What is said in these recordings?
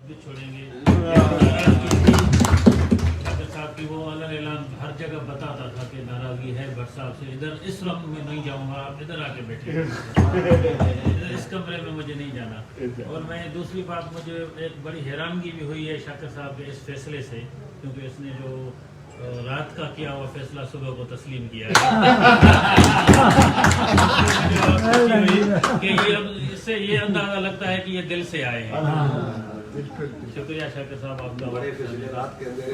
بھی چھوڑیں گے. صاحب کی وہ الگ اعلان ہر جگہ بتاتا تھا کہ ناراضگی ہے بٹ صاحب سے, ادھر اس وقت میں نہیں جاؤں گا, آپ ادھر آ کے بیٹھے, اس کمرے میں مجھے نہیں جانا. اور میں دوسری بات, مجھے ایک بڑی حیرانگی بھی ہوئی ہے شاکر صاحب کے اس فیصلے سے, کیونکہ اس نے جو رات کا کیا ہوا فیصلہ صبح کو تسلیم کیا ہے کہ یہ اس سے یہ اندازہ لگتا ہے کہ یہ دل سے آئے ہیں. شکریہ شاکر صاحب آپ کا. بڑے فیصلے رات کے اندر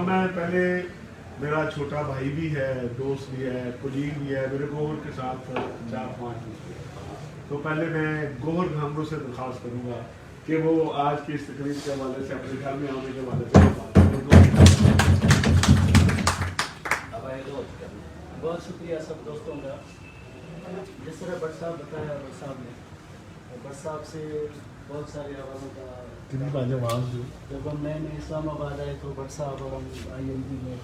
میں پہلے, میرا چھوٹا بھائی بھی ہے, دوست بھی ہے, کلیگ بھی ہے, میرے گوہر کے ساتھ 4-5 دوست. تو پہلے میں گوہر گھامروں سے درخواست کروں گا کہ وہ آج کی اس تقریب کے حوالے سے اپنے گھر میں آنے کے حوالے سے بات کریں. بہت شکریہ سب دوستوں کا. جس طرح بٹ صاحب بتایا بٹ صاحب نے, بٹ صاحب سے بہت سارے حوالوں کا. جب ہم نئے نئے اسلام آباد آئے تو بٹ صاحب اور ہم IMD میں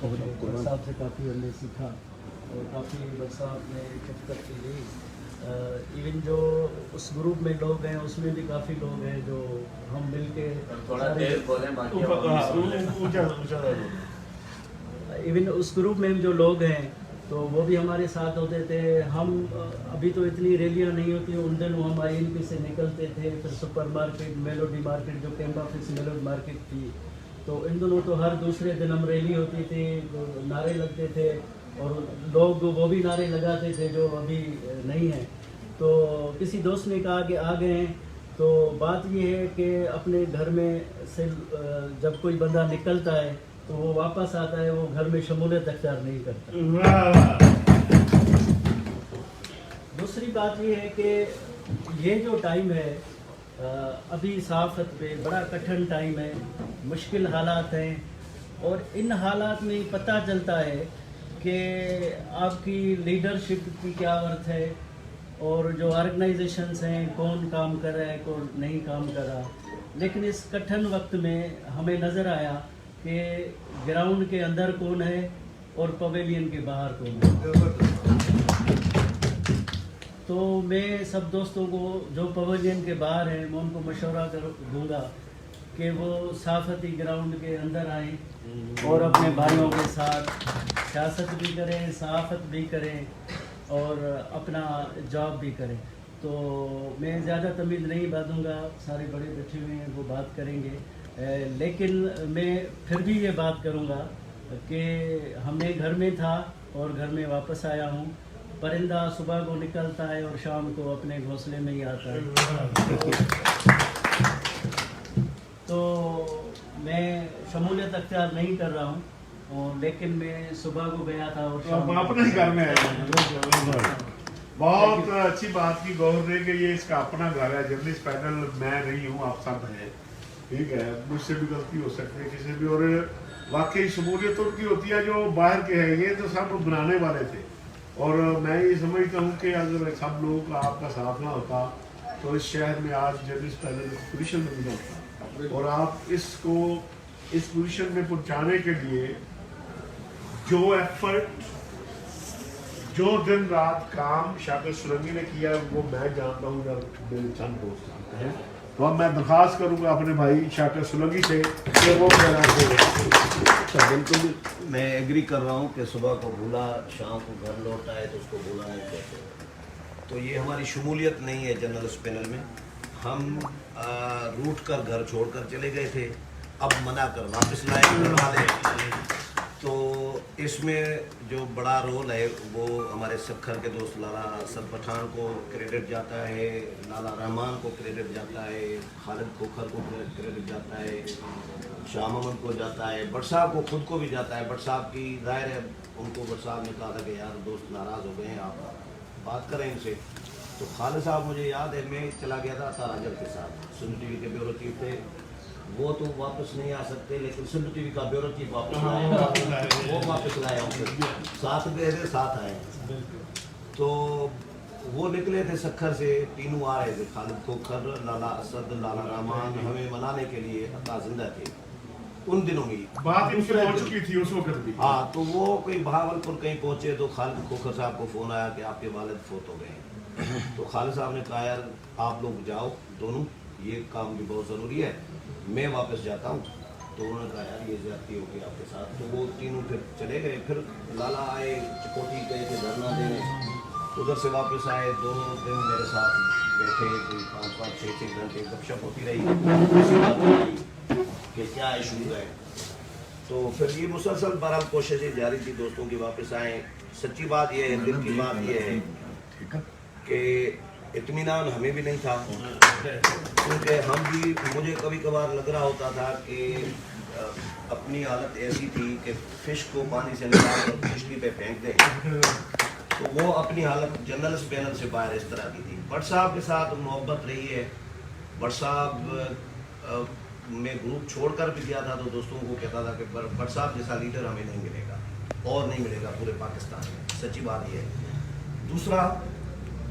بٹ صاحب سے کافی ہم نے سیکھا اور کافی بٹ صاحب نے شفقت کی گئی. ایون جو اس گروپ میں لوگ ہیں اس میں بھی کافی لوگ ہیں جو ہم مل کے ایون اس گروپ میں جو لوگ ہیں تو وہ بھی ہمارے ساتھ ہوتے تھے. ہم ابھی تو اتنی ریلیاں نہیں ہوتی, ان دنوں ہم IMP سے نکلتے تھے, پھر سپر مارکیٹ, میلوڈی مارکیٹ جو کیمپ آفس میلوڈی مارکیٹ تھی, تو ان دنوں تو ہر دوسرے دن ہم ریلی ہوتی تھی, نعرے لگتے تھے اور لوگ وہ بھی نعرے لگاتے تھے جو ابھی نہیں ہیں. تو کسی دوست نے کہا کہ آ گئے ہیں, تو بات یہ ہے کہ اپنے گھر میں سے جب کوئی بندہ نکلتا ہے تو وہ واپس آتا ہے, وہ گھر میں شمولیت اختیار نہیں کرتا. دوسری بات یہ ہے کہ یہ جو ٹائم ہے ابھی صحافت پہ بڑا کٹھن ٹائم ہے, مشکل حالات ہیں, اور ان حالات میں پتہ چلتا ہے کہ آپ کی لیڈرشپ کی کیا ورتھ ہے, اور جو آرگنائزیشنز ہیں کون کام کر رہا ہے کون نہیں کام کر رہا. لیکن اس کٹھن وقت میں ہمیں نظر آیا کہ گراؤنڈ کے اندر کون ہے اور پویلین کے باہر کون ہے. تو میں سب دوستوں کو جو پویلین کے باہر ہیں میں ان کو مشورہ دوں گا کہ وہ صحافتی گراؤنڈ کے اندر آئیں اور اپنے بھائیوں کے ساتھ سیاست بھی کریں, صحافت بھی کریں اور اپنا جاب بھی کریں. تو میں زیادہ تمیز نہیں باتوں گا, سارے بڑے بیٹھے ہوئے ہیں وہ بات کریں گے, لیکن میں پھر بھی یہ بات کروں گا کہ ہم نے گھر میں تھا اور گھر میں واپس آیا ہوں. پرندہ صبح کو نکلتا ہے اور شام کو اپنے گھونسلے میں ہی آتا ہے. تو میں شمولیت اختیار نہیں کر رہا ہوں, لیکن میں صبح کو گیا تھا اور اپنے ہی گھر میں آیا. بہت اچھی بات کی گوہر نے کہ یہ اس کا اپنا گھر ہے. جرنلسٹ پینل میں نہیں ہوں, آپ سب ہیں, ٹھیک ہے, مجھ سے بھی غلطی ہو سکتی ہے کسی بھی, اور واقعی شمولیت ان کی ہوتی ہے جو باہر کے ہیں, یہ تو سب بنانے والے تھے. اور میں یہ سمجھتا ہوں کہ اگر سب لوگوں کا آپ کا ساتھ نہ ہوتا تو اس شہر میں آج جرنلسٹ پینل پوزیشن میں نہیں ہوتا. اور آپ اس کو اس پوزیشن میں پہنچانے کے لیے جو ایفرٹ, جو دن رات کام شاکر سلنگی نے کیا وہ میں جانتا ہوں, میرے چند دوست جانتے ہیں. تو اب میں درخواست کروں گا اپنے بھائی شاکر سلنگی سے کہ وہ بالکل میں ایگری کر رہا ہوں کہ صبح کو بھولا شام کو گھر لوٹ آئے تو اس کو بھولا نہیں کہتے. تو یہ ہماری شمولیت نہیں ہے جرنلسٹ پینل میں. ہم روٹ کر گھر چھوڑ کر چلے گئے تھے, اب منا کر واپس لائے گھر والے. تو اس میں جو بڑا رول ہے وہ ہمارے سکھر کے دوست لالا اسد پٹھان کو کریڈٹ جاتا ہے, لالا رحمان کو کریڈٹ جاتا ہے, خالد کھوکھر کو کریڈٹ جاتا ہے, شاہ محمد کو جاتا ہے, بٹ صاحب کو خود کو بھی جاتا ہے. بٹ صاحب کی ظاہر ہے ان کو بٹ صاحب نے کہا تھا کہ یار دوست ناراض ہو گئے ہیں, آپ بات کریں ان سے. تو خالد صاحب مجھے یاد ہے میں چلا گیا تھا تاراجل کے ساتھ, سن ٹی وی کے بیورو چیف تھے, وہ تو واپس نہیں آ سکتے لیکن سندھ ٹی وی کا بیورو چیف واپس لائے, وہ واپس لایا ہوں, ساتھ گئے تھے ساتھ آئے. تو وہ نکلے تھے سکھر سے, تینوں آ رہے تھے, خالد کھوکھر, لالا اسد, لالا رحمان, ہمیں منانے کے لیے عطا زندہ تھے ان دنوں میں. بات ان سے ہو چکی تھی اس وقت بھی. ہاں, تو وہ کوئی بہاولپور کہیں پہنچے تو خالد کھوکھر صاحب کو فون آیا کہ آپ کے والد فوت ہو گئے ہیں. تو تو خالد صاحب نے کہا یار آپ لوگ جاؤ دونوں, یہ کام بھی بہت ضروری ہے, میں واپس جاتا ہوں. تو انہوں نے کہا یار یہ زیادتی ہوگی آپ کے ساتھ. تو وہ تینوں پھر چلے گئے. پھر لالا آئے, چکوٹی گئے تھے دھرنا دینے, ادھر سے واپس آئے. 2 دن میرے ساتھ بیٹھے, کوئی 5-5-6 گھنٹے گپ شپ ہوتی رہی, اسی بات ہوئی کہ کیا ایشوز ہے. تو پھر یہ مسلسل بہرحال کوششیں جاری تھی دوستوں کی واپس آئیں. سچی بات یہ ہے, دل کی بات یہ ہے کہ اطمینان ہمیں بھی نہیں تھا, کیونکہ ہم بھی, مجھے کبھی کبھار لگ رہا ہوتا تھا کہ اپنی حالت ایسی تھی کہ فش کو پانی سے نکال کر کشتی پہ پھینک دیں. تو وہ اپنی حالت جنرل پینل سے باہر اس طرح کی تھی. بٹ صاحب کے ساتھ محبت رہی ہے. بٹ صاحب میں گروپ چھوڑ کر بھی گیا تھا تو دوستوں کو کہتا تھا کہ بٹ صاحب جیسا لیڈر ہمیں نہیں ملے گا اور نہیں ملے گا پورے پاکستان میں. سچی بات یہ ہے. دوسرا,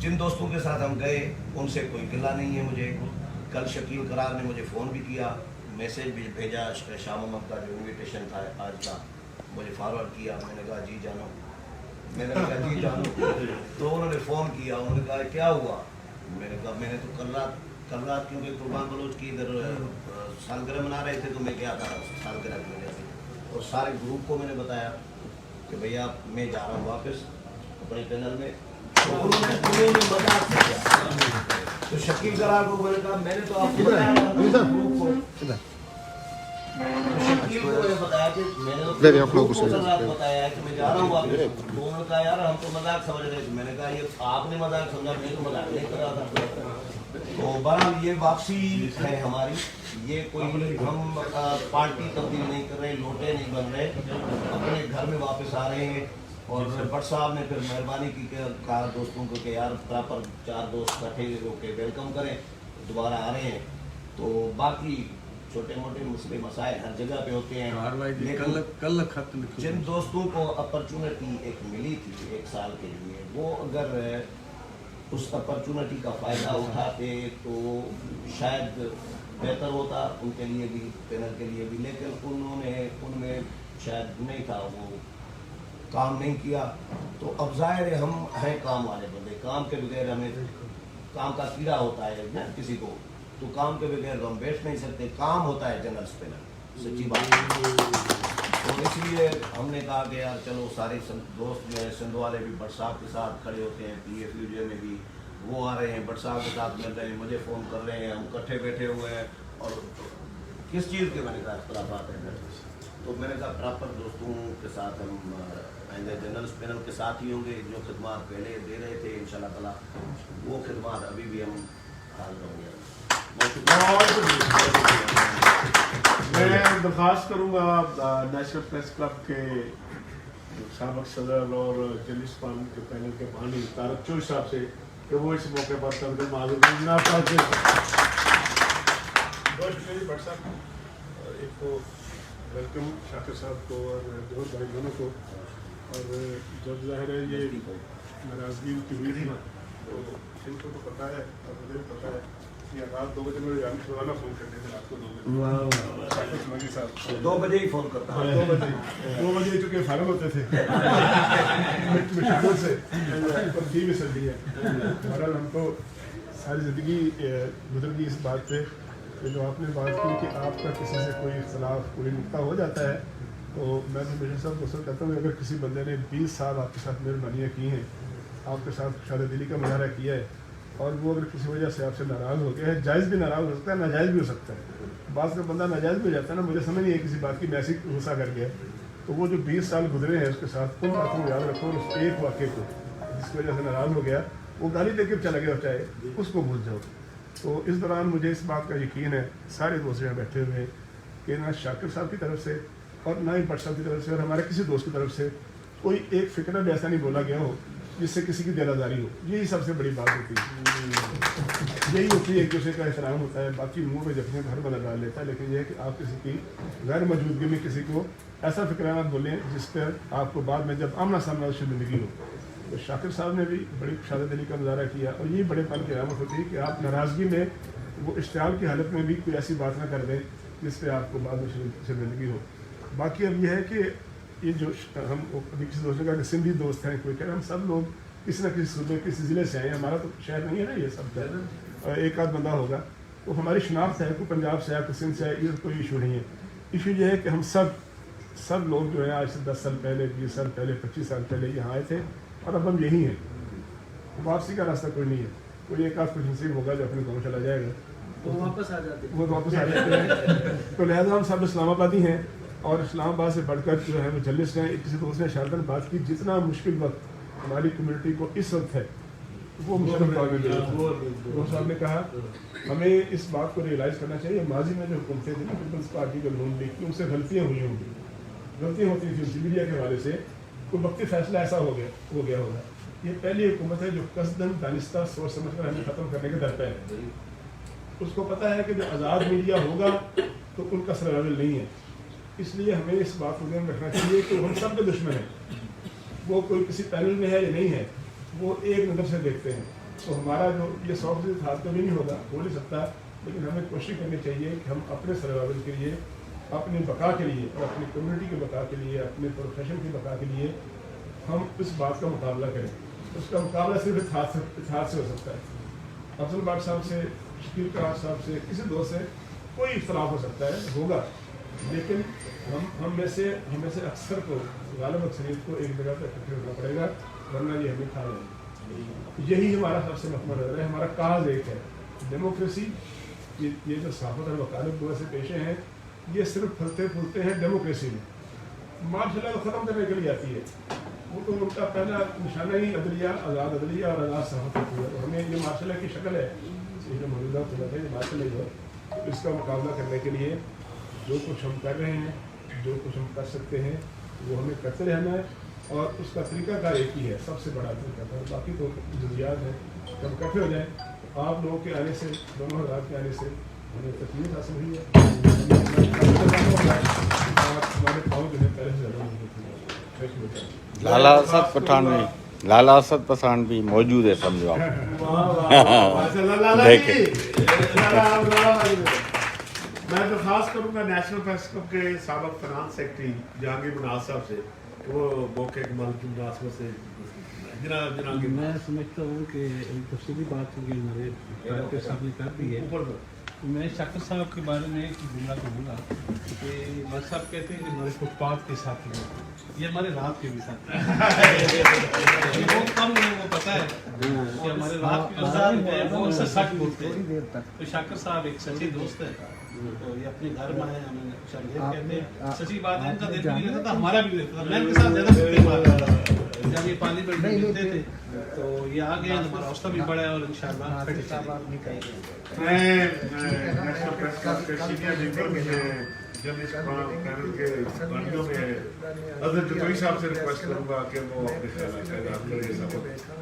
جن دوستوں کے ساتھ ہم گئے ان سے کوئی گلہ نہیں ہے مجھے. کل شکیل قرار نے مجھے فون بھی کیا, میسیج بھی بھیجا, شاہ محمد کا جو انویٹیشن تھا آج کا مجھے فارورڈ کیا. میں نے کہا جی جانو, میں نے کہا جی جانو. تو انہوں نے فون کیا, انہوں نے کہا کیا ہوا. میں نے کہا میں نے تو کل رات کیونکہ قربان بلوچ کی ادھر سالگرہ منا رہے تھے تو میں گیا تھا سالگرہ کی وجہ سے. اور سارے گروپ کو میں نے بتایا کہ بھیا میں جا رہا ہوں واپس اپنے پینل میں. تو انہوں نے مذاق کیا. تو شکیل قرار کو میں نے کہا میں نے تو آپ کو بتایا گروپ کو, شکیل کو یہ بتایا کہ میں نے آپ لوگوں کو بتایا کہ میں جا رہا ہوں واپس. تو انہوں نے کہا یار ہم تو مذاق سمجھ رہے تھے. میں نے کہا یہ آپ نے مذاق سمجھا, میں تو مذاق نہیں کر رہا تھا. تو بہرحال یہ واپسی ہے ہماری. یہ کوئی ہم پارٹی تبدیل نہیں کر رہے, لوٹے نہیں بن رہے, اپنے گھر میں واپس آ رہے ہیں. اور بٹ صاحب نے پھر مہربانی کی کہ کہا دوستوں کو کہ یار پراپر 4 دوست اکٹھے ہو کے ویلکم کریں, دوبارہ آ رہے ہیں. تو باقی چھوٹے موٹے مسئلے مسائل ہر جگہ پہ ہوتے ہیں, لیکن جن دوستوں کو اپرچونٹی ایک ملی تھی 1 سال کے لیے, وہ اگر اس اپرچونٹی کا فائدہ اٹھاتے تو شاید بہتر ہوتا ان کے لیے بھی, پینل کے لیے بھی. لیکن انہوں نے ان میں شاید نہیں تھا, وہ کام نہیں کیا. تو اب ظاہر ہے ہم ہیں کام والے بندے, کام کے بغیر ہمیں, کام کا کیڑا ہوتا ہے نا کسی کو, تو کام کے بغیر ہم بیٹھ نہیں سکتے. کام ہوتا ہے جنرل پینل, سچی بات. تو اس لیے ہم نے کہا کہ یار چلو سارے دوست جو ہیں سندھ والے بھی بٹ صاحب کے ساتھ کھڑے ہوتے ہیں, پی ایف یو جے میں بھی وہ آ رہے ہیں, بٹ صاحب کے ساتھ مل رہے ہیں, مجھے فون کر رہے ہیں, ہم اکٹھے بیٹھے ہوئے ہیں. اور کس چیز کے میں نے کہا اختلافات ہیں, تو میں نے کہا پراپر دوستوں کے ساتھ ہم جنرل پینل کے ساتھ ہی ہوں گے. جو خدمات پہلے دے رہے تھے انشاءاللہ تعالیٰ وہ خدمات ابھی بھی ہم حاضر ہوں گے. میں درخواست کروں گا نیشنل پریس کلب کے سابق صدر اور جرنلسٹ پانل کے پینل کے بانی طارق چوئی صاحب سے کہ وہ اس موقع پر تقدیم معذور جناب صاحب سے. بہت شکریہ بٹ صاحب, ایک کو ویلکم شاکر صاحب کو اور جوہر بھائی دونوں کو. اور جب ظاہر ہے یہ ناراضگی کی ہوئی تھی تو ان کو تو پتہ ہے اور مجھے بھی پتہ ہے کہ رات 2 بجے میرے جانے روزانہ فون کرتے تھے, رات کو 2 بجے شاکر سماجی صاحب 2 بجے ہی فون کرتا ہوں. 2 بجے چونکہ فارغ ہوتے تھے مشاغل سے, ترتیب میں چل رہی ہے. بہرحال ہم تو ساری زندگی گزر گئی اس بات پہ کہ جو آپ نے بات کی کہ آپ کا کسی سے کوئی اختلاف کوئی نقطہ ہو جاتا ہے, تو میں تو میرے ساتھ دوستوں کہتا ہوں کہ اگر کسی بندے نے 20 سال آپ کے ساتھ مہربانیاں کی ہیں, آپ کے ساتھ خشادہ دلی کا مظاہرہ کیا ہے, اور وہ اگر کسی وجہ سے آپ سے ناراض ہو گیا ہے, جائز بھی ناراض ہو سکتا ہے, ناجائز بھی ہو سکتا ہے. بعض کا بندہ ناجائز بھی ہو جاتا ہے نا, مجھے سمجھ نہیں ہے کسی بات کی, میں ایسی غصہ کر گیا. تو وہ جو 20 سال گزرے ہیں اس کے ساتھ ان باتوں کو یاد رکھو, اور اس ایک واقعے کو جس کی وجہ سے ناراض ہو گیا, وہ گالی دے کے چلا گیا چاہے, اس کو بھول جاؤ. تو اس دوران مجھے اس بات کا یقین ہے سارے دوست یہاں بیٹھے ہوئے کہ نہ شاکر صاحب کی طرف سے اور نہ ہی بٹ صاحب کی طرف سے اور ہمارے کسی دوست کی طرف سے کوئی ایک فکرہ بھی ایسا نہیں بولا گیا ہو جس سے کسی کی دل آزاری ہو. یہی سب سے بڑی بات ہوتی ہے, یہی ہوتی ہے, ایک دوسرے کا احترام ہوتا ہے. باقی منہ میں جتنے گھر بنا ڈال لیتا ہے, لیکن یہ ہے کہ آپ کسی کی غیر موجودگی میں کسی کو ایسا فکرہ نہ بولیں جس پر آپ کو بعد میں جب آمنا سامنا شرمندگی ہو. تو شاکر صاحب نے بھی بڑی خشادہ دلی کا مظاہرہ کیا, اور یہ بڑے پن کی علامت ہوتی ہے کہ آپ ناراضگی میں وہ اشتعال کی حالت میں بھی کوئی ایسی بات نہ کر دیں جس پہ آپ کو بعد میں شرمندگی ہو. باقی اب یہ ہے کہ یہ جو ہم ابھی کسی دوست نے کہا کہ سندھی دوست ہیں, کوئی کہہ رہے ہم سب لوگ किसी न किसी सूबे किसी ज़िले से आए, हमारा तो शहर नहीं है ना ये सब का, एक आध बंदा होगा, तो हमारी शनाख्त है, कोई पंजाब से आया, कोई सिंध से आया, ये कोई इशू नहीं है। इशू ये है कि हम सब लोग जो है आज से 10 साल पहले, 20 साल पहले, 25 साल पहले यहाँ आए थे और अब हम यही हैं। वापसी का रास्ता कोई नहीं है, कोई एक आध कुछ नसीब होगा जो अपने गाँव चला जाएगा, वो वापस आ जाते हैं। वो वापस आ जाते हैं। तो लिहाजा हम सब इस्लामाबादी हैं और इस्लामाबाद से बढ़कर जो है वो जलिस हैं। किसी दोस्त ने शारदन बात की, जितना मुश्किल वक्त हमारी कम्युनिटी को इस वक्त है वो मुशर्रफ साहब ने कहा हमें इस बात को रियलाइज़ करना चाहिए, माजी में जो हुकूमतें थी ना पीपल्स पार्टी को नून लीग की, उनसे गलतियाँ हुई होंगी, गलतियाँ होती थी उनकी मीडिया के हवाले से, कोई वक्ती फैसला ऐसा हो गया होगा। ये पहली हुकूमत है जो कसदन दानिस्ता सोच समझ कर हमें ख़त्म करने के दर पे है। उसको पता है कि जो आज़ाद मीडिया होगा तो उनका सर्वाइवल नहीं है, इसलिए हमें इस बात को ध्यान रखना चाहिए कि हम सब के दुश्मन हैं। वो कोई किसी पैनल में है या नहीं है, वो एक नज़र से देखते हैं। तो हमारा जो ये 100% हाथ में भी नहीं होगा, हो नहीं सकता, लेकिन हमें कोशिश करनी चाहिए कि हम अपने सर्वाइवल के लिए, अपनी बका के लिए और अपनी कम्युनिटी के बका के लिए, अपने प्रोफेशन की बका के लिए हम इस बात का मुकाबला करें। उसका मुकाबला सिर्फ इतिहाद से हो सकता है। अफजल बाग साहब से, शकील करार साहब से, किसी दोस्त से कोई इख्तलाफ हो सकता है, होगा, लेकिन हम में से अक्सर को, गालिब अक्सरियत को एक जगह पर इकट्ठे होना पड़ेगा, वरना ये हमें खा जाएगी। यही हमारा सबसे महत्वपूर्ण नज़र है। हमारा काज एक है, डेमोक्रेसी। ये जो सहाफ़त और वकालत दो ऐसे पेशे हैं, ये सिर्फ फलते फूलते हैं डेमोक्रेसी में। मार्शल को ख़त्म करने के लिए आती है, वो तो उनका पहला निशाना ही अदलिया, आज़ाद अदलिया और आज़ाद सहाफ़त है। तो हमें ये मार्शल की शक्ल है, ये जो मौजूदा खुला है, ये मार्शल है, इसका मुकाबला करने के लिए जो कुछ हम कर रहे हैं, जो कुछ हम कर सकते हैं, वो हमें करते रहना है। और उसका तरीक़ाकार एक ही है, सबसे बड़ा तरीक़ाकार, बाकी तो जज्बात है। हम इकट्ठे हो जाएँ। आप लोगों के आने से, दोनों हज़ार के आने से हमें तकलीफ हासिल हुई है और हमारे पाँव जो है पहले से ज़्यादा नहीं थे। लाला असद पठान भी, लाला असद पठान भी मौजूद है, समझो आप। मैं तो खास करूँगा नेशनल प्रेस क्लब के साबिक़ फाइनेंस सेक्रेटरी जहांगीर मनाज साहब से, वो मौके के माल की मुनासिबत से मैं समझता हूँ कि तफसीली बात होगी हमारे डायरेक्टर साहब ने कर दी है। मैं शाकिर साहब के बारे में एक जुमला कहूँगा कि मर साहब कहते हैं कि हमारे फुटपाथ के साथी हैं, ये हमारे रात के भी साथी हैं। बहुत कम लोगों को पता है कि हमारे रात के जो साथी हैं वो अक्सर सच बोलते हैं। तो शाकिर साहब एक सच्चे दोस्त है, तो ये अपने घर में है, हमें कहते हैं सच्ची बात है। इनका दिल भी रहता था, हमारा भी रहता था। मैं इनके साथ ज़्यादा फिक्र मारता था जब ये पार्लियामेंट में मिलते थे, तो ये आ गए, हमारा हौसला भी बढ़ा है और इंशाअल्लाह मैं नेशनल प्रेस क्लब के सीनियर लीडर जब इस पैनल के बंदियों में अजहर जतोई साहब से रिक्वेस्ट करूंगा कि वो अपने ख्याल करें।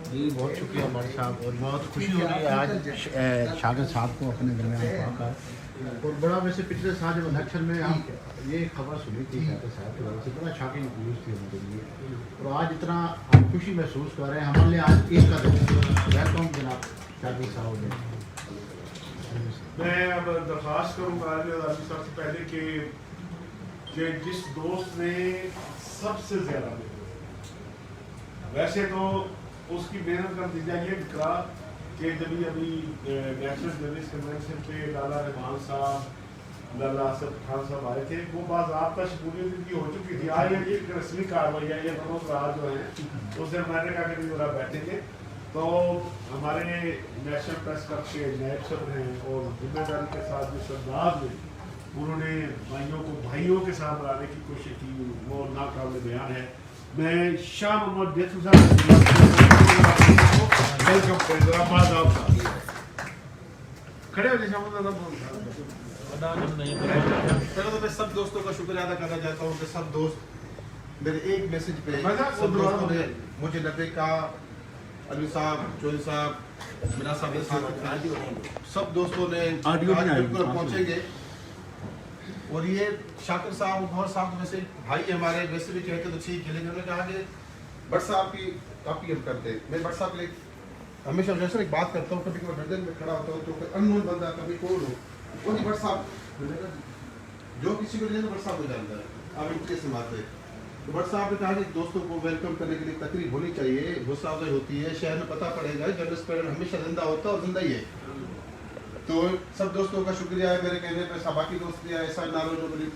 जी बहुत शुक्रिया हमारे साहब, और बहुत खुशी हो रही है आज शाकिर साहब को अपने दरमियान पाकर। और बड़ा वैसे पिछले साल जब इलेक्शन में हम ये खबर सुनी थी शाकिर साहब की वजह से, बड़ा शॉकिंग न्यूज़ थी हमारे लिए, और आज इतना हम खुशी महसूस कर रहे हैं। हमारे लिए आज एक का वेलकम जनाब शाकिर साहब ने। मैं अब दरख्वास्त करूँगा आज़ादी साहब से पहले कि जिस दोस्त ने सबसे ज़्यादा, वैसे तो उसकी मेहनत का नतीजा ये निकला कि जब अभी नेशनल जर्नलिस्ट कन्वेंशन पे लाला रहमान साहब, लाला असद खान साहब आए थे, वो बाज़ाब्ता शमूलियत इनकी हो चुकी थी। आज ये रस्मी कार्रवाई है, ये दोनों राज जो हैं उससे मैंने कहा कि भी बैठेंगे। तो हमारे नेशनल प्रेस क्लब के नायब सदर हैं और जिम्मेदारी के साथ जिस अंदाज में उन्होंने भाइयों के साथ लाने की कोशिश की, वो नाकाबिल बयान है। मैं शाह मोहम्मद बेथू साहब वेलकम करेंगे। खड़े हो जाए। पहले तो मैं सब दोस्तों का शुक्रिया अदा करना चाहता हूँ कि सब दोस्त मेरे एक मैसेज पे सब दोस्तों ने मुझे नबे का, अली साहब, चौधरी साहब, मीना साहब, सब दोस्तों ने आज बिल्कुल पहुँचेंगे। और ये शाकिर साहब और भंवर साहब वैसे भाई हमारे, वैसे भी कहते तो ठीक है, लेकिन उन्होंने कहा कि भट्ट साहब की काफ़ी हम करते हैं। मैं भट्ट साहब के लिए हमेशा जैसे एक बात करता हूँ, कभी कभी गर्दन में खड़ा होता हूँ तो कोई अननोन बंदा, कभी कौन हो, वो नहीं भट्ट साहब, जो किसी को नहीं भट्ट साहब हो जाता है। आप इनके से मारते तो भट्ट साहब ने कहा कि दोस्तों को वेलकम करने के लिए तकरीब होनी चाहिए, गुस्सा अफजाई होती है, शहर में पता पड़ेगा जर्नलिस्ट पैनल हमेशा जिंदा होता है और जिंदा ही है। तो सब दोस्तों का शुक्रिया है, मेरे कहने पे बाकी दोस्त भी आए, सब नारो जो मेरी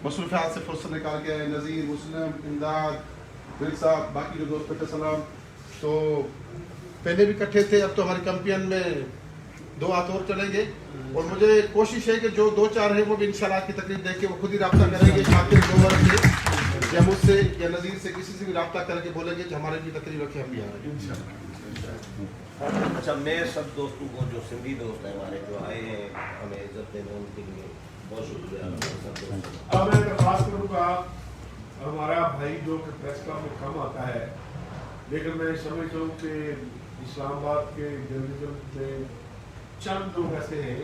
मसरूफियात से फुर्सत निकाल के आए, नज़ीर, मुस्लिम, इमदाद, बिल साहब, बाकी जो दोस्त बैठे सलाम। तो पहले भी इकट्ठे थे, अब तो हमारी कैंपियन में 2 हाथ और चलेंगे और मुझे कोशिश है कि जो 2-4 है वो भी इंशाल्लाह की तकलीफ देख के वो खुद ही रब्ता करेंगे, शाकिर गोवर से या मुझसे या नज़ीर से किसी से भी रब्ता करके बोलेंगे कि हमारे भी तकलीफ रखे, हम भी आ रहे हैं। अच्छा, मैं सब दोस्तों को जो सिंधी दोस्त हैं हमारे जो आए हैं हमें इज्जत देने, उनके लिए बहुत शुक्रिया। अब मैं दरख्वास्त करूँगा, हमारा भाई जो कि प्रेस क्लब में कम आता है, लेकिन मैं समझता हूँ कि इस्लामाबाद के जर्नलिज्म में चंद लोग ऐसे हैं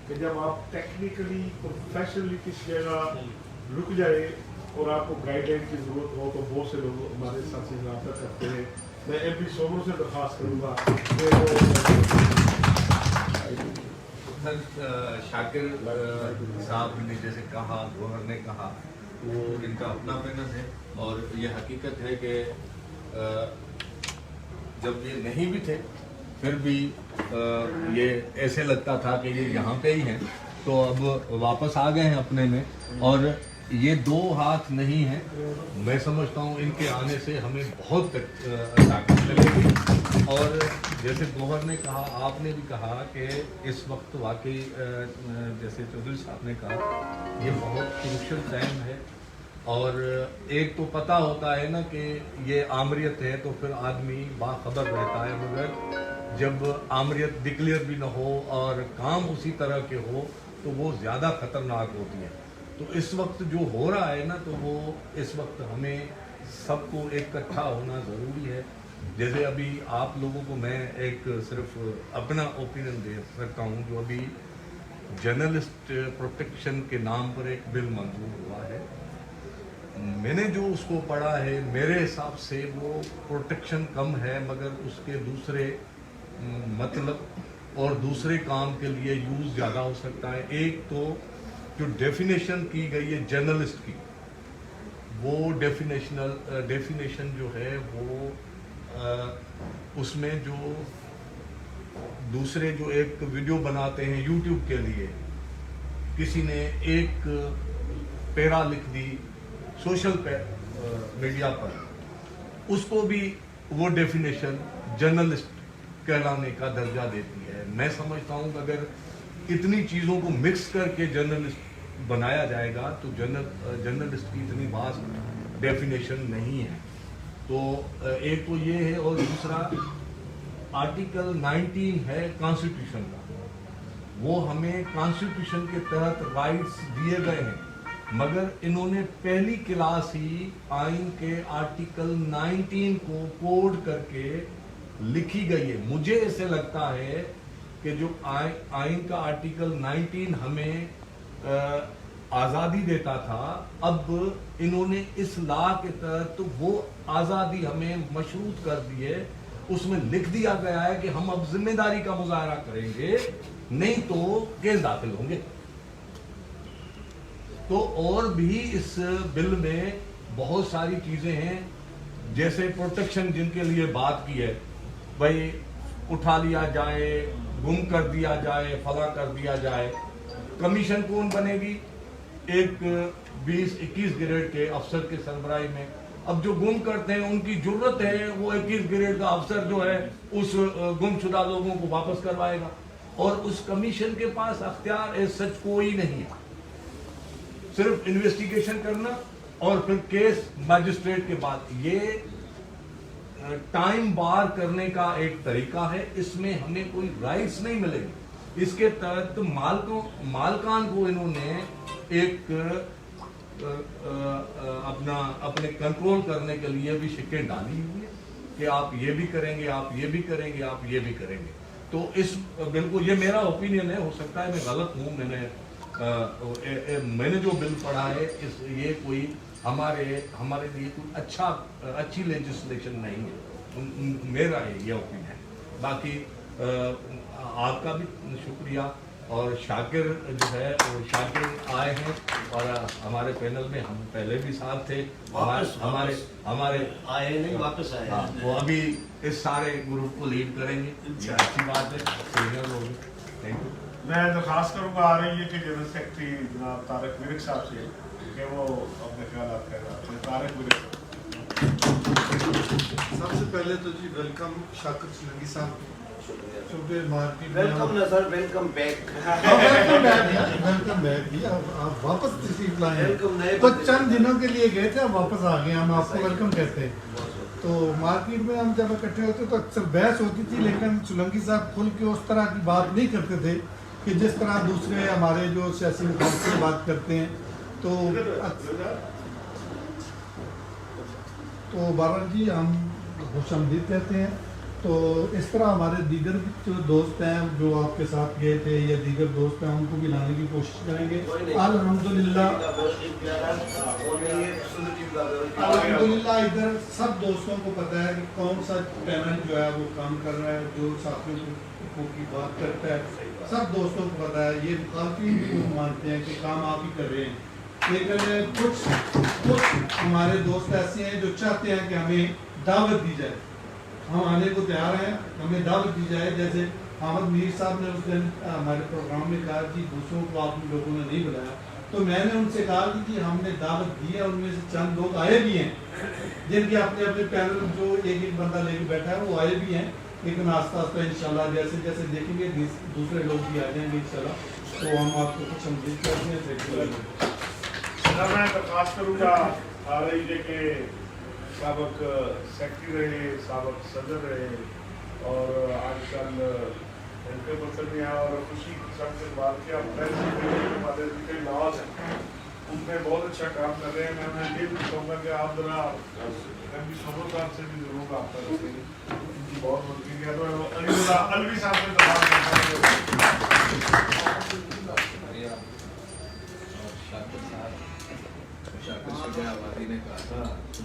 कि जब आप टेक्निकली प्रोफेशनली किसी जगह रुक जाए और आपको गाइडलाइन की ज़रूरत हो तो बहुत से लोग हमारे साथ से रब्ता करते हैं। मैं MP सोनू से दरख्वास्त करूँगा शाकिर साहब ने जैसे कहा, गौहर ने कहा, वो इनका अपना पैनल है और ये हकीकत है कि जब ये नहीं भी थे फिर भी ये ऐसे लगता था कि ये यहाँ पे ही हैं, तो अब वापस आ गए हैं अपने में और ये 2 हाथ नहीं है। मैं समझता हूँ इनके आने से हमें बहुत ताकत मिलेगी और जैसे गौहर ने कहा, आपने भी कहा कि इस वक्त वाकई जैसे चौधरी साहब ने कहा, ये बहुत क्रूशियल टाइम है और एक तो पता होता है ना कि ये आमरीत है तो फिर आदमी बाखबर रहता है, मगर जब आमरीत डिक्लेयर भी ना हो और काम उसी तरह के हो तो वो ज़्यादा खतरनाक होती है। तो इस वक्त जो हो रहा है ना, तो वो इस वक्त हमें सबको इकट्ठा होना ज़रूरी है। जैसे अभी आप लोगों को मैं एक सिर्फ अपना ओपिनियन दे सकता हूँ, जो अभी जर्नलिस्ट प्रोटेक्शन के नाम पर एक बिल मंजूर हुआ है, मैंने जो उसको पढ़ा है मेरे हिसाब से वो प्रोटेक्शन कम है मगर उसके दूसरे मतलब और दूसरे काम के लिए यूज़ ज़्यादा हो सकता है। एक तो जो डेफिनेशन की गई है जर्नलिस्ट की, वो डेफिनेशन जो है वो उसमें जो दूसरे जो एक वीडियो बनाते हैं यूट्यूब के लिए, किसी ने एक पैरा लिख दी सोशल मीडिया पर, उसको भी वो डेफिनेशन जर्नलिस्ट कहलाने का दर्जा देती है। मैं समझता हूँ कि अगर इतनी चीज़ों को मिक्स करके जर्नलिस्ट बनाया जाएगा तो जर्नलिस्ट की इतनी वास्ट डेफिनेशन नहीं है। तो एक तो ये है और दूसरा आर्टिकल 19 है कॉन्स्टिट्यूशन का, वो हमें कॉन्स्टिट्यूशन के तहत राइट्स दिए गए हैं, मगर इन्होंने पहली क्लास ही आइन के आर्टिकल 19 को कोड करके लिखी गई है। मुझे ऐसे लगता है कि जो आइन का आर्टिकल 19 हमें आज़ादी देता था, अब इन्होंने इस लॉ के तहत तो वो आज़ादी हमें मशरूत कर दी है। उसमें लिख दिया गया है कि हम अब जिम्मेदारी का मुजाहरा करेंगे, नहीं तो केस दाखिल होंगे। तो और भी इस बिल में बहुत सारी चीजें हैं, जैसे प्रोटेक्शन जिनके लिए बात की है, भाई उठा लिया जाए, गुम कर दिया जाए, फला कर दिया जाए। कमीशन कौन बनेगी? एक 20-21 ग्रेड के अफसर के सरबराही में। अब जो गुम करते हैं उनकी जरूरत है, वो 21 ग्रेड का अफसर जो है उस गुमशुदा लोगों को वापस करवाएगा, और उस कमीशन के पास अख्तियार सच कोई नहीं है, सिर्फ इन्वेस्टिगेशन करना और फिर केस मैजिस्ट्रेट के बाद। ये टाइम बार करने का एक तरीका है, इसमें हमें कोई राइट्स नहीं मिलेगी। इसके तहत मालकान को इन्होंने एक अपने कंट्रोल करने के लिए भी शिक्कें डाली हुई है कि आप ये भी करेंगे, आप ये भी करेंगे, आप ये भी करेंगे। तो इस बिल्कुल ये मेरा ओपिनियन है, हो सकता है मैं गलत हूँ। मैंने जो बिल पढ़ा है ये कोई हमारे लिए कोई अच्छी लेजिस्लेशन नहीं है, मेरा ये ओपिनियन है। बाकी आपका भी शुक्रिया اور شاکر جو ہے وہ شاکر آئے ہیں اور ہمارے پینل میں ہم پہلے بھی ساتھ تھے. ہمارے آئے نہیں واپس آئے. ہاں وہ ابھی اس سارے گروپ کو لیڈ کریں گے. یہ اچھی بات ہے. سینئر لوگ. Thank you. میں درخواست کروں گا آ رہی ہے کہ جنرل سیکرٹری جناب طارق مرک صاحب سے کہ وہ اپنے خیالات کہہ رہا ہے. طارق مرک سب سے پہلے تو جی ویلکم شاکر سلنگی صاحب. چونکہ مارکیٹ ویلکم نہ سر, ویلکم بیک. ویلکم بیک بھی آپ واپس تشریف لائے تو چند دنوں کے لیے گئے تھے, اب واپس آ گئے. ہم آپ کو ویلکم کہتے ہیں. تو مارکیٹ میں ہم جب اکٹھے ہوتے تو اکثر بحث ہوتی تھی, لیکن سلنگی صاحب کھل کے اس طرح کی بات نہیں کرتے تھے کہ جس طرح دوسرے ہمارے جو سیاسی مخالفین بات کرتے ہیں. تو بارہ جی ہم خوش آمدید کہتے ہیں. تو اس طرح ہمارے دیگر جو دوست ہیں جو آپ کے ساتھ گئے تھے یا دیگر دوست ہیں ان کو بھی لانے کی کوشش کریں گے. الحمدللہ ادھر سب دوستوں کو پتہ ہے کہ کون سا پینل جو ہے وہ کام کر رہا ہے, جو ساتھیوں کو کی بات کرتا ہے. سب دوستوں کو پتہ ہے. یہ مخالفین بھی مانتے ہیں کہ کام آپ ہی کر رہے ہیں, لیکن کچھ ہمارے دوست ایسے ہیں جو چاہتے ہیں کہ ہمیں دعوت دی جائے. ہم آنے کو تیار ہیں, ہمیں دعوت دی جائے. جیسے احمد میر صاحب نے اس دن ہمارے پروگرام میں کہا کہ دوسروں کو آپ لوگوں نے نہیں بلایا, تو میں نے ان سے کہا کہ ہم نے دعوت دی ہے. ان میں سے چند لوگ آئے بھی ہیں جن کے اپنے اپنے پینل جو ایک ایک بندہ لے کے بیٹھا ہے وہ آئے بھی ہیں, لیکن آہستہ آہستہ انشاءاللہ جیسے جیسے دیکھیں گے دوسرے لوگ بھی آ جائیں گے انشاءاللہ. تو ہم آپ کو کچھ امید کرتے ہیں. میں درخواست کروں گا آ رہی ہے کہ سابق سیکرٹری رہے, سابق صدر رہے اور آج کل کے پرسن میں اور خوشی کی سب سے بات کیا ہمارے جتنے لاز ہیں ان میں بہت اچھا کام کر رہے ہیں. میں یہ بھی کہوں گا کہ آپ ذرا ایم پی صبر صاحب سے بھی ضرور آپ کا رکھیں گے. ان کی بہت مدد کیا. تو علی اللہ الوی صاحب سے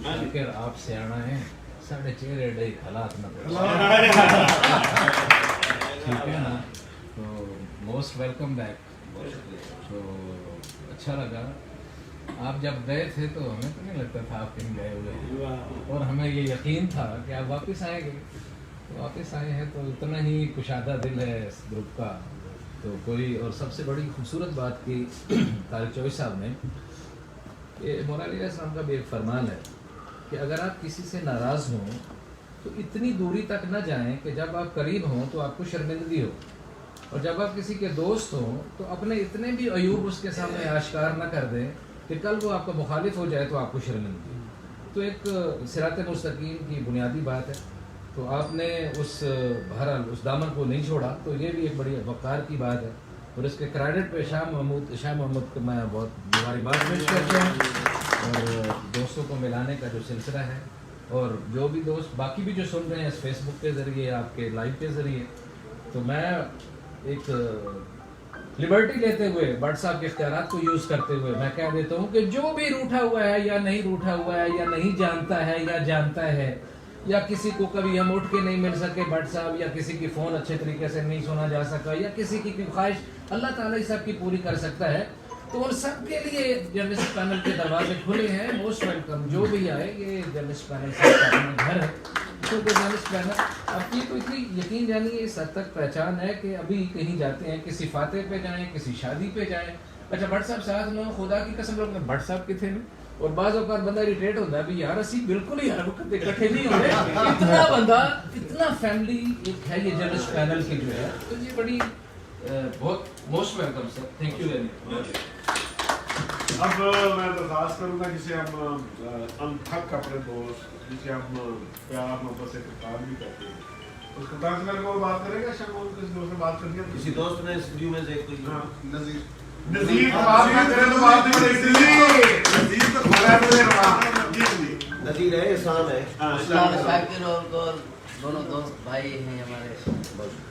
شاکر آپ سے آنا ہے ساڑھے چہرے ڈے حالات نہ ٹھیک ہے نا. تو موسٹ ویلکم بیک. تو اچھا لگا. آپ جب گئے تھے تو ہمیں تو نہیں لگتا تھا آپ کہیں گئے ہوئے ہیں, اور ہمیں یہ یقین تھا کہ آپ واپس آئیں گے. تو واپس آئے ہیں تو اتنا ہی کشادہ دل ہے اس گروپ کا. تو کوئی اور سب سے بڑی خوبصورت بات کی طارق چوئی صاحب نے, مولانا علیہ السلام کا بھی ایک فرمان ہے کہ اگر آپ کسی سے ناراض ہوں تو اتنی دوری تک نہ جائیں کہ جب آپ قریب ہوں تو آپ کو شرمندگی ہو, اور جب آپ کسی کے دوست ہوں تو اپنے اتنے بھی عیوب اس کے سامنے آشکار نہ کر دیں کہ کل وہ آپ کا مخالف ہو جائے تو آپ کو شرمندگی. تو ایک صراط مستقیم کی بنیادی بات ہے. تو آپ نے بہرحال اس دامن کو نہیں چھوڑا, تو یہ بھی ایک بڑی وقار کی بات ہے. اور اس کے کریڈٹ پہ شاہ محمود کو میں بہت مبارکباد پیش کرتا ہوں. اور دوستوں کو ملانے کا جو سلسلہ ہے, اور جو بھی دوست باقی بھی جو سن رہے ہیں اس فیس بک کے ذریعے, آپ کے لائیو کے ذریعے, تو میں ایک لبرٹی لیتے ہوئے بٹ صاحب کے اختیارات کو یوز کرتے ہوئے میں کہہ دیتا ہوں کہ جو بھی روٹھا ہوا ہے یا نہیں روٹھا ہوا ہے یا نہیں جانتا ہے یا جانتا ہے, یا کسی کو کبھی ہم اٹھ کے نہیں مل سکے بٹ صاحب, یا کسی کی فون اچھے طریقے سے نہیں سنا جا سکا, یا کسی کی خواہش اللہ تعالیٰ اس سب کی پوری کر سکتا ہے, تو ان سب کے لیے جرنلسٹ پینل کے دروازے کھلے ہیں. Most welcome. جو بھی آئے, یہ جرنلسٹ پینل سے اپنا گھر ہے. تو جرنلسٹ پینل اب کی تو اتنی یقین جانیے اس حد تک پہچان ہے کہ ابھی کہیں جاتے ہیں, کسی فاتح پہ جائیں, کسی شادی پہ جائیں, اچھا بٹ صاحب ساتھ میں خدا کی قسم لوگ بٹ صاحب کے تھے. اور بعض اوقات بندہ اریٹیٹ ہوتا ہے بھی یار اسی بالکل ہی ہر وقت اکٹھے نہیں ہو رہے, اتنا بندہ اتنا فیملی ایک ہے یہ جرنلسٹ پینل کی جو ہے. تو یہ بڑی بہت most welcome sir. Thank you very much. اب میں درخواست کروں گا جسے ہم تھک اپنے دوست, جسے ہم پیار محبت سے کپتان بھی کرتے ہیں, اس کپتان سے میرے کو بات کرے گا. شاید وہ کسی دوست سے بات کرنی ہے, کسی دوست نے اسٹوڈیو میں سے کوئی نظیر بات نہ کرے تو بات نہیں بڑھے. نظیر تو کھولا ہے مجھے روا. نظیر ہے, احسان ہے. شاکر اور دونوں دوست بھائی ہیں ہمارے.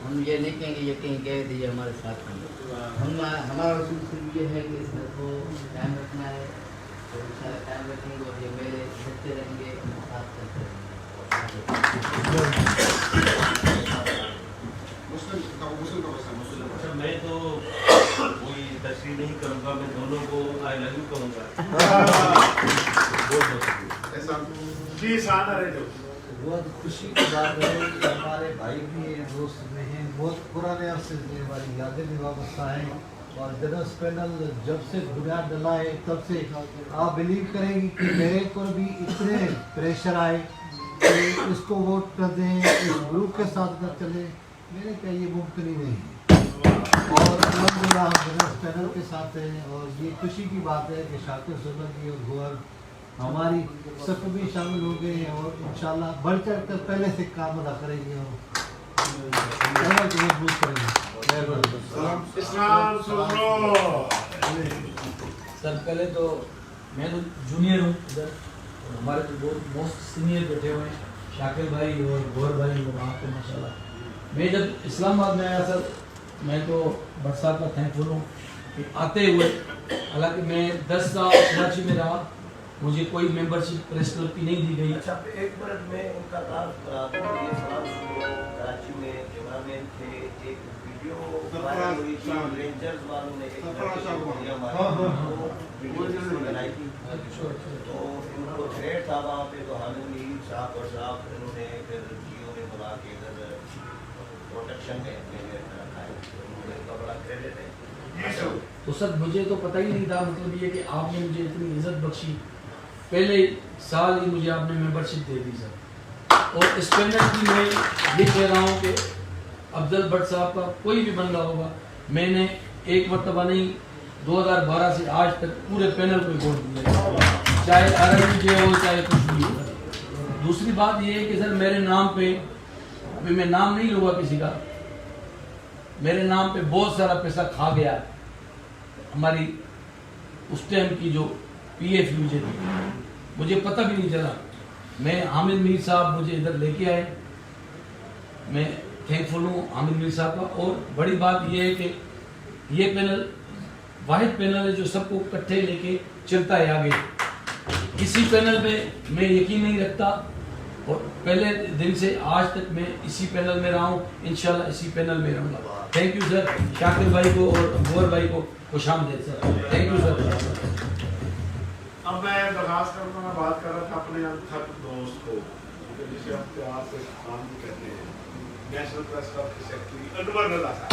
ہم یہ نہیں کہیں گے یہ کہیں کہہ دیجیے ہمارے ساتھ ہیں. ہمارا اصول صرف یہ ہے کہ اس میں کو ٹائم رکھنا ہے, اور ان شاء اللہ ٹائم رکھیں گے, اور یہ میلے ہوتے رہیں گے, ساتھ کرتے رہیں گے. का वो मुस्लिम का मसला मुस्लिम का। अच्छा, मैं तो कोई तशरीह नहीं करूँगा, मैं दोनों को आई लव यू कहूँगा। ऐसा जी साना रहे जो बहुत खुशी की बात है कि हमारे भाई भी हैं, दोस्त भी हैं, बहुत पुराने अरसे से हमारी यादें भी वाबस्ता हैं। और जनरल पैनल जब से बुनियाद डला है तब से आप बिलीव करेंगी कि मेरे को भी इतने प्रेशर आए कि इसको वोट कर दें, इस ग्रुप के साथ कर चले, मेरे क्या ये मुमकिन ही नहीं है। और अल्हम्दुलिल्लाह हम जनरल पैनल के साथ हैं और ये खुशी की बात है कि शाकिर सोलंकी और गौहर हमारी सब भी शामिल हो गए हैं और इंशाल्लाह बढ़ चढ़ कर पहले से काम अदा करेंगे और पैनल को मजबूत करेंगे। इस्लाम सुनो। सर पहले तो मैं तो जूनियर हूँ इधर, हमारे तो बहुत मोस्ट सीनियर बैठे हुए हैं शाकिर भाई और गौर भाई वो वहाँ पे माशाल्लाह। मैं जब इस्लामाबाद में आया सर, मैं तो बरसात का थैंकफुल हूँ कि आते हुए, हालांकि मैं 10 साल कराची में रहा, मुझे कोई मेंबरशिप प्रेस क्लब की नहीं दी गई। अच्छा, एक मिनट में उनका तारुफ करा दूं। ये सलाम सुनो, कराची में कैमरामैन थे, एक वीडियो वायरल हुई थी, रेंजर्स वालों ने एक वीडियो बनाई थी, तो इनको थ्रेट था वहाँ पे, तो हामिद मीर साहब और साहब इन्होंने फिर जियो में बुला के इधर प्रोटेक्शन में अपने रखा है, तो इनका बड़ा क्रेडिट है। तो सर मुझे तो पता ही नहीं था, मतलब ये कि आपने मुझे इतनी इज्जत बख्शी, पहले साल ही मुझे आपने मेंबरशिप दे दी सर। और इस पैनल की मैं ये कह रहा हूँ कि अफजल भट्ट साहब का कोई भी बंदा होगा, मैंने एक मरतबा नहीं 2012 से आज तक पूरे पैनल को वोट दिया, चाहे RMJ हो चाहे कुछ भी हो। दूसरी बात ये है कि सर मेरे नाम पे, अभी मैं नाम नहीं लूँगा किसी का, मेरे नाम पे बहुत सारा पैसा खा गया हमारी उस टाइम की जो PFU थी, मुझे पता भी नहीं चला। मैं हामिद मीर साहब मुझे इधर लेके आए, मैं थैंकफुल हूँ हामिद मीर साहब का। और बड़ी बात यह है कि ये पैनल वाहिद पैनल है जो सबको इकट्ठे लेके चलता है आगे। किसी पैनल पे मैं यकीन नहीं रखता और पहले दिन से आज तक मैं इसी पैनल में रहा हूँ, इंशाल्लाह इसी पैनल में रहूँगा। थैंक यू सर, शाकिर भाई को और गौर भाई को खुशामदीद सर, थैंक यू सर। अब मैं दरखास्त करूँगा, मैं बात कर रहा था अपने अनथक दोस्त को, जिसे हम प्यार से नाम भी कहते हैं, नेशनल प्रेस क्लब के सेक्रेटरी अनवर रज़ा साहब।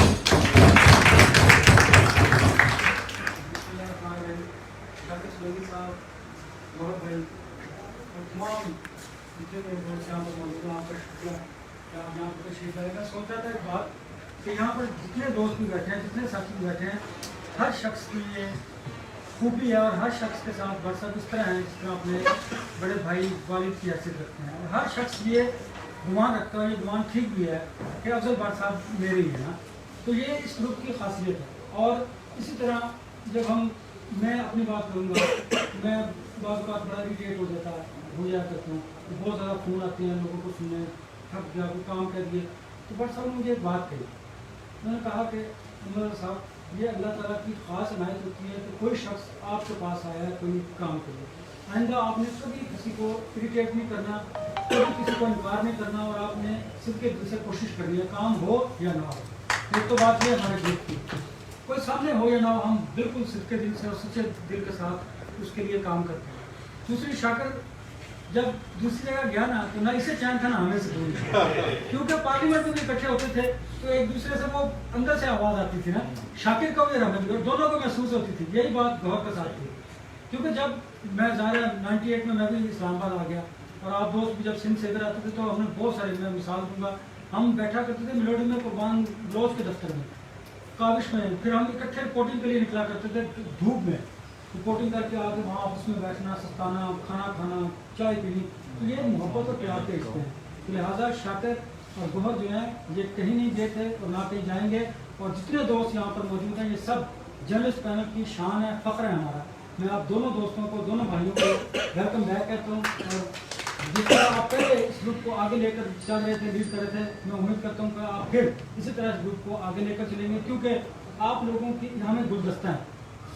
शाकिर सोलंकी साहब, गौहर भाई और तमाम जितने भी लोग यहाँ पर मौजूद हैं, आपका शुक्रिया कि आप यहाँ पर तशरीफ लाए। मैं सोचता था एक बात कि यहाँ पर जितने दोस्त भी बैठे हैं, जितने साथी भी बैठे हैं, हर शख्स की ये खूबी है और हर शख्स के साथ व्हाट्सएप इस तरह है जिस तरह अपने बड़े भाई वालिद की हैसियत रखते हैं। और हर शख्स ये गुमान रखता है, ये गुमान ठीक भी है कि अफजल भट्ट साहब मेरे ही है ना, तो ये इस ग्रुप की खासियत है। और इसी तरह जब मैं अपनी बात करूँगा, मैं बात बड़ा इरिटेट हो जाता करता हूँ, तो बहुत ज़्यादा फ़ोन आते हैं लोगों को सुनने, थक गया कोई काम कर दिए, तो भट्ट साहब ने मुझे एक बात कही, मैंने कहा कि अनवर साहब ये अल्लाह ताला की ख़ास इनायत होती है कि कोई शख्स आपके पास आया है कोई काम के लिए, आइंदा आपने कभी किसी को इरिटेट नहीं करना, कभी किसी को इनकार नहीं करना और आपने सबके दिल से कोशिश करनी है, काम हो या ना हो। एक तो बात है हमारे ग्रुप की, कोई सामने हो या ना हो, हम बिल्कुल सच्चे दिल से और सच्चे दिल के साथ उसके लिए काम करते हैं। दूसरी, शाकिर जब दूसरी जगह गया ना तो ना इसे चैन था ना हमें से दूर, क्योंकि पार्लियामेंट में भी इकट्ठे होते थे तो एक दूसरे से वो अंदर से आवाज़ आती थी ना, शाकिर को भी हमें भी, और दोनों को महसूस होती थी। यही बात गौहर के साथ थी, क्योंकि जब मैं ज़ाहिर 98 में मैं भी इस्लामाबाद आ गया और आप दोस्त भी जब सिंध से इधर आते थे तो हमने बहुत सारे, मैं मिसाल दूंगा, हम बैठा करते थे मिलोडी में कुर्बान रोज के दफ्तर में, काविश में, फिर हम इकट्ठे रिपोर्टिंग के लिए निकला करते थे धूप में, रिपोर्टिंग करके आके वहाँ ऑफिस में बैठना, सस्ताना, खाना खाना, चाय पीनी, तो ये मोहब्बत और प्यार के रिश्ते हैं। तो लिहाजा शाकिर और गौहर जो हैं ये कहीं नहीं गए थे और ना कहीं जाएंगे, और जितने दोस्त यहाँ पर मौजूद हैं ये सब जर्नलिस्ट पैनल की शान है, फ़ख्र है हमारा। मैं आप दोनों दोस्तों को, दोनों भाइयों को वेलकम बैक कहता हूँ, और जिस तरह आप पहले इस ग्रुप को आगे लेकर चल रहे थे, लीड कर रहे थे, मैं उम्मीद करता हूँ कि आप फिर इसी तरह इस ग्रुप को आगे लेकर चलेंगे, क्योंकि आप लोगों की यहाँ में गुलदस्ता है,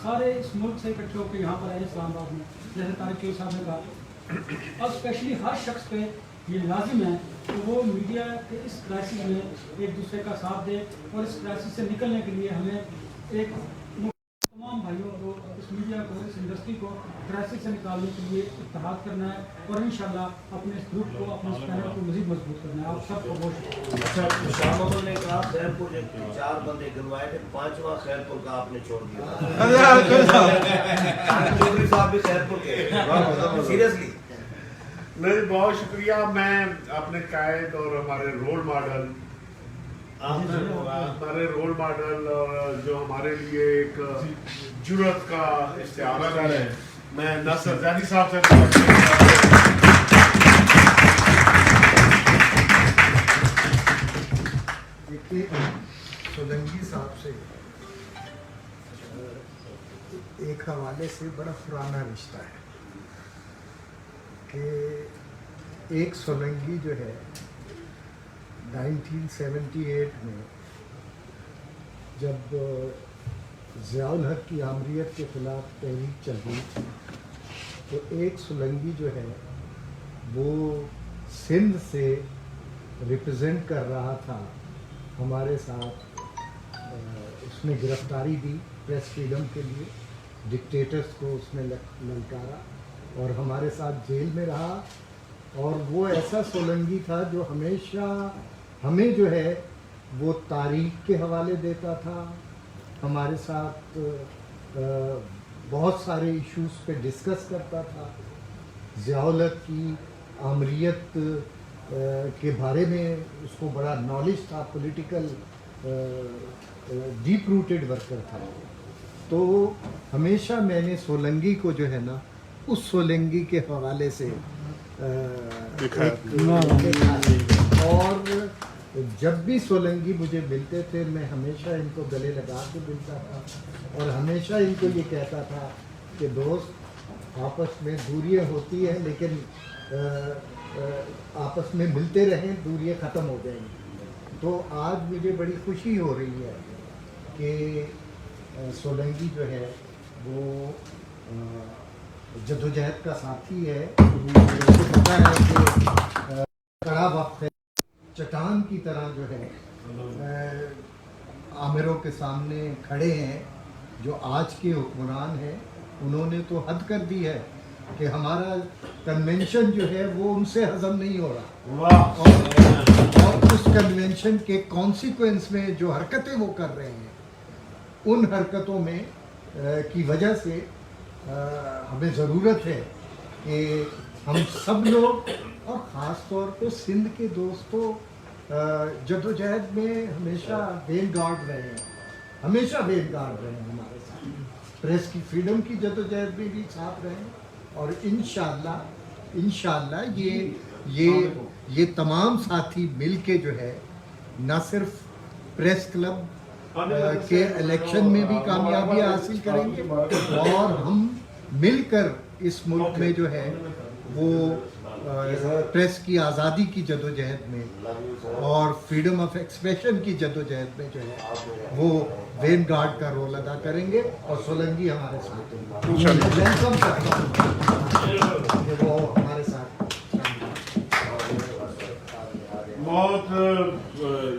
सारे इस मुल्क से इकट्ठे होकर यहाँ पर आए इस्लामाबाद में, जैसे तारिक साहब ने कहा। और स्पेशली हर शख्स पे ये लाजिम है तो वो मीडिया के इस क्राइसिस में एक दूसरे का साथ दे और इस क्राइसिस से निकलने के लिए हमें एक तमाम भाइयों को, इस मीडिया को, इस इंडस्ट्री को क्राइसिस से निकालने के लिए इत्तेहाद करना है और इंशाल्लाह अपने इस ग्रुप को, अपने इस पैनल को मज़ीद मजबूत करना है। आप सबको बहुत अच्छा, शाह मोहम्मद ने कहा खैरपुर 4 बंदे गिरवाए थे, 5वां खैरपुर का आपने छोड़ दिया। चौधरी साहब भी खैरपुर के, सीरियसली। नहीं, बहुत शुक्रिया। मैं अपने कायद और हमारे रोल मॉडल और जो हमारे लिए एक जुर्रत का इस्तेमाल है, मैं नासिर ज़ैदी साहब से देखिए, सोलंकी साहब से एक हवाले से बड़ा पुराना रिश्ता है कि एक सोलंकी जो है 1978 में जब ज़ियाउल हक की आमरीत के ख़िलाफ़ तहरीक चल रही थी, तो एक सोलंकी जो है वो सिंध से रिप्रेजेंट कर रहा था हमारे साथ। उसने गिरफ्तारी दी प्रेस फ्रीडम के लिए, डिक्टेटर्स को उसने ललकारा और हमारे साथ जेल में रहा। और वो ऐसा सोलंकी था जो हमेशा हमें जो है वो तारीख के हवाले देता था, हमारे साथ बहुत सारे इश्यूज़ पे डिस्कस करता था। ज़ियाउल हक की आमरीत के बारे में उसको बड़ा नॉलेज था, पॉलिटिकल डीप रूटेड वर्कर था। तो हमेशा मैंने सोलंकी को जो है ना उस सोलंकी के हवाले से और जब भी सोलंकी मुझे मिलते थे मैं हमेशा इनको गले लगा के मिलता था और हमेशा इनको ये कहता था कि दोस्त, आपस में दूरियां होती हैं लेकिन आपस में मिलते रहें, दूरियां ख़त्म हो जाएंगी। तो आज मुझे बड़ी खुशी हो रही है कि सोलंकी जो है वो जद्दोजहद का साथी है। मुझे पता है कि कड़ा वक्त है, चट्टान की तरह जो है आमिरों के सामने खड़े हैं जो आज के हुक्मरान हैं। उन्होंने तो हद कर दी है कि हमारा कन्वेंशन जो है वो उनसे हजम नहीं हो रहा और उस कन्वेंशन के कॉन्सिक्वेंस में जो हरकतें वो कर रहे हैं, उन हरकतों में की वजह से हमें ज़रूरत है कि हम सब लोग और ख़ास तौर पर सिंध के दोस्तों जद्दोजहद में हमेशा वेनगार्ड रहे हैं, हमेशा वेनगार्ड रहे हैं हमारे साथ। प्रेस की फ्रीडम की जद्दोजहद में भी साथ रहे और इंशाअल्लाह ये तमाम साथी मिल के जो है न सिर्फ प्रेस क्लब के इलेक्शन में भी कामयाबी हासिल करेंगे और हम मिलकर इस मुल्क में जो है वो प्रेस की आज़ादी की जदोजहद में और फ्रीडम ऑफ एक्सप्रेशन की जदोजहद में जो है वो वेन गार्ड का रोल अदा करेंगे और सोलंकी हमारे साथ वेलकम करता हूं वो हमारे साथ। बहुत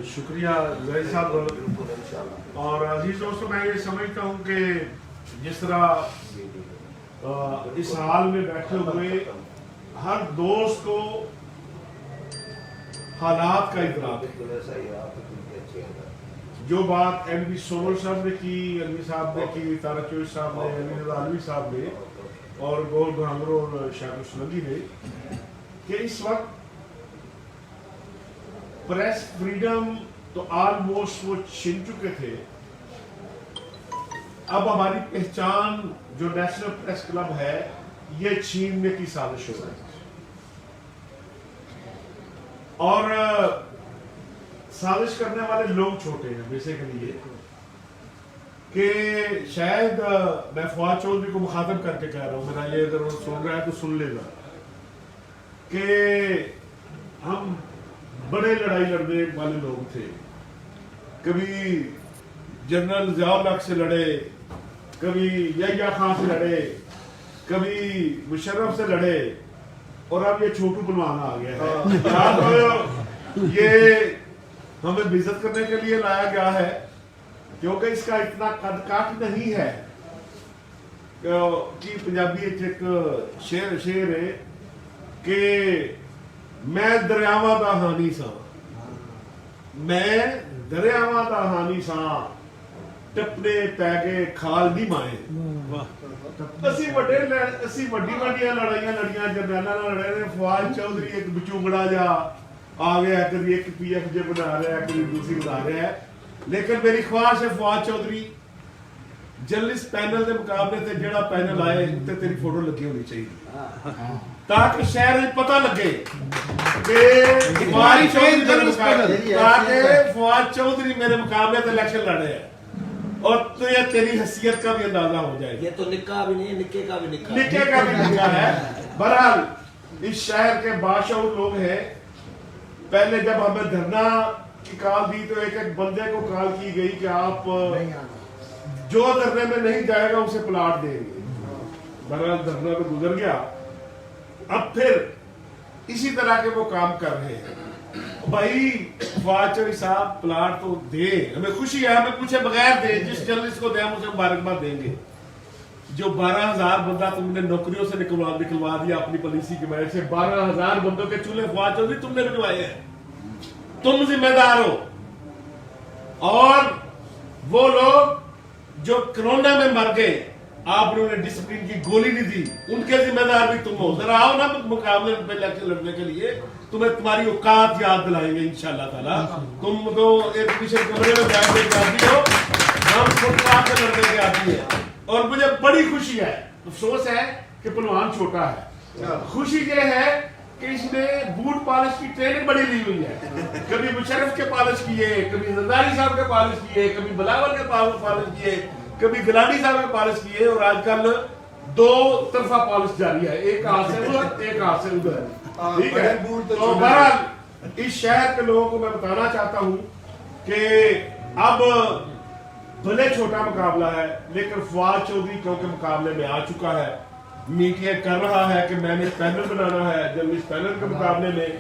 शुक्रिया ज़ैदी साहब। और अजीज दोस्तों, मैं ये समझता हूँ कि जिस तरह इस हाल में बैठे हुए हर दोस्त को हालात का इदराक है। जो बात एमपी सोनल साहब ने की, अलवी साहब ने की, तारक चौधरी साहब ने, अलवी साहब ने और गोल घांगरो और शाह सोलंकी ने कि इस वक्त प्रेस फ्रीडम तो ऑलमोस्ट वो छीन चुके थे। अब हमारी पहचान जो नेशनल प्रेस क्लब है ये छीनने की साजिश हो रही है और साजिश करने वाले लोग छोटे हैं बेसिकली ये कि शायद मैं फवाद चौधरी को मुखातब करके कह रहा हूं, मेरा ये अगर वो सुन रहा है तो सुन लेगा कि हम बड़े लड़ाई लड़ने वाले लोग थे। कभी जनरल ज़ियाउल हक से लड़े, कभी यहिया खान से लड़े, कभी मुशर्रफ से लड़े और अब ये छोटू पहलवान आ गया है। ये हमें बेइज्जत करने के लिए लाया गया है, क्योंकि इसका इतना कद काट नहीं है कि पंजाबी एक शेर है कि मैं दरियावां दा हानी सा, मैं दरियावां दा हानी सा, टपने पै गए खाल दी माए। ਅਸੀਂ ਵੱਡੀਆਂ ਲੜਾਈਆਂ ਲੜੀਆਂ, ਜਰਨੈਲਾਂ ਨਾਲ ਲੜੇ ਨੇ। ਫਵਾਦ ਚੌਧਰੀ ਇੱਕ ਬਚੂੰਗੜਾ ਜਾ ਆ ਗਿਆ, ਕਦੀ ਇੱਕ ਪੀਐਫ ਜੇ ਬਣਾ ਰਿਹਾ, ਕਦੀ ਦੂਸਰੀ ਬਣਾ ਰਿਹਾ। ਲੇਕਿਨ ਮੇਰੀ ਖਵਾਹਿਸ਼ ਹੈ ਫਵਾਦ ਚੌਧਰੀ ਜਰਨਲਿਸਟ ਪੈਨਲ ਦੇ ਮੁਕਾਬਲੇ ਤੇ ਜਿਹੜਾ ਪੈਨਲ ਆਏ ਉੱਤੇ ਤੇਰੀ ਫੋਟੋ ਲੱਗੀ ਹੋਣੀ ਚਾਹੀਦੀ, ਤਾਂ ਕਿ ਸ਼ਹਿਰ ਨੂੰ ਪਤਾ ਲੱਗੇ ਕਿ फवाद चौधरी मेरे मुकाबले तो इलेक्शन लड़े हैं, और तो ये तेरी हैसियत का भी अंदाजा हो जाए। ये तो निक्का भी नहीं है, निक्के का भी निक्का, निक्के का भी निक्का है। बहरहाल इस शहर के बाशऊर लोग हैं। पहले जब हमें धरना की कॉल दी तो एक बंदे को कॉल की गई कि आप जो धरने में नहीं जाएगा उसे प्लाट देंगे। बहरहाल धरना तो गुजर गया, अब फिर इसी तरह के वो काम कर रहे हैं। भाई फवाद चौधरी साहब प्लाट तो दे, हमें खुशी है, हमें पूछे बगैर दे, जिस जर्नलिस्ट को दे हम उसे मुबारकबाद देंगे। जो 12,000 बंदा तुमने नौकरियों से निकलवा दिया अपनी पॉलिसी की वजह से, 12,000 बंदों के चूल्हे फवाद चौधरी तुमने बिजवाए हैं, तुम जिम्मेदार हो। और वो लोग जो कोरोना में मर गए, आपने उन्हें डिसिप्लिन की गोली नहीं दी, उनके जिम्मेदार भी तुम हो। जरा आओ ना मुकाबले में इलेक्शन लड़ने के लिए, तुम्हें तुम्हारी औकात याद दिलाएंगे इंशाल्लाह ताला। तुम तो एक दूसरे कमरे में बैठने के आदमी हो, हम फुटपाथ पे लड़ने के आदमी है। और मुझे बड़ी खुशी है, अफसोस है कि पहलवान छोटा है। खुशी ये है कि इसने बूट पॉलिश की ट्रेनिंग बड़ी ली हुई है, कभी मुशर्रफ के पॉलिश किए, कभी जरदारी साहब के पॉलिश किए, कभी बिलावल के पॉलिश किए, कभी गिलानी साहब के पॉलिश किए, और आजकल 2 तरफा पॉलिश जारी है, एक हाथ से उधर एक हाथ से उधर। ठीक है, तो बहरहाल इस शहर के लोगों को मैं बताना चाहता हूं कि अब भले छोटा मुकाबला है, लेकिन फवाद चौधरी क्योंकि मुकाबले में आ चुका है, मीटिंग कर रहा है कि मैंने पैनल बनाना है जर्नलिस्ट पैनल के मुकाबले में,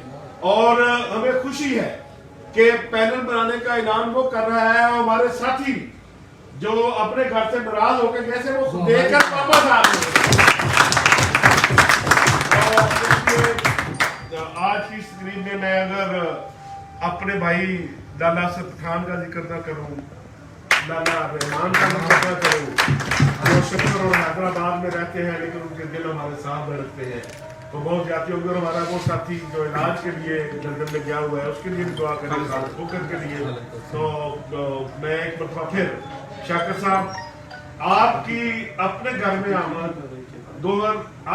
और हमें खुशी है कि पैनल बनाने का ऐलान वो कर रहा है। हमारे साथी जो अपने घर से नाराज होकर जैसे वो देखकर वापस आ गए। आज की स्क्रीन में मैं अगर अपने भाई लाला असद खान का जिक्र न करूं, लाला रहमान का जिक्र न करूं, वो शक्कर और हैदराबाद में रहते हैं लेकिन उनके दिल हमारे साथ धड़कते हैं, तो बहुत जाती होगी। और हमारा वो साथी जो इलाज के लिए लंदन में गया हुआ है, उसके लिए भी दुआ करें, बुकर के लिए। तो मैं एक मरतबा फिर शाकिर साहब, आपकी अपने घर में आमद,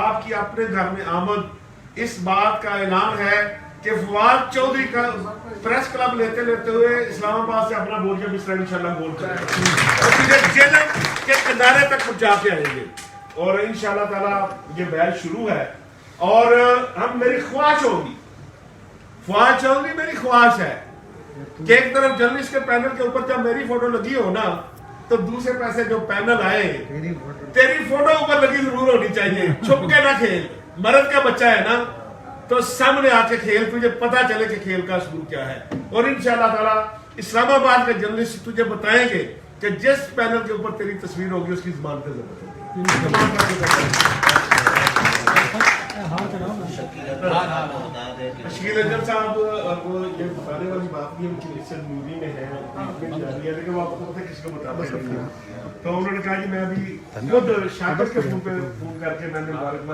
आपकी अपने घर में आमद इस बात का ऐलान है कि फवाद चौधरी का प्रेस क्लब लेते लेते हुए इस्लामाबाद से अपना बोल के बिस्तर इंशाल्लाह बोल करेंगे और तुझे जेल के किनारे तक पहुंचा के आएंगे। और इंशाल्लाह ताला ये बैच शुरू है, और हम मेरी ख्वाहिश होगी, फवाद चौधरी मेरी ख्वाहिश है कि एक तरफ जर्नलिस्ट के पैनल के ऊपर जब मेरी फोटो लगी हो ना, तो दूसरे पैसे जो पैनल आए तेरी फोटो ऊपर लगी जरूर होनी चाहिए। छुप के ना खेल, मर्द का बच्चा है ना, तो सामने आके खेल, तुझे पता चले कि खेल का शुरू क्या है। और इंशाल्लाह ताला इस्लामाबाद के जर्नलिस्ट तुझे बताएंगे कि जिस पैनल के ऊपर तेरी तस्वीर होगी उसकी ज़बान पे जरूरत होगी। शकील अजहर साहब, वो ये बताने वाली बात नहीं, उनकी मिशन मूवी में है, लेकिन वो आपको पता किसको बताते हैं। तो उन्होंने कहा कि मैं अभी खुद शाकिर के फोन पे फोन करके मैंने मुबारकबाद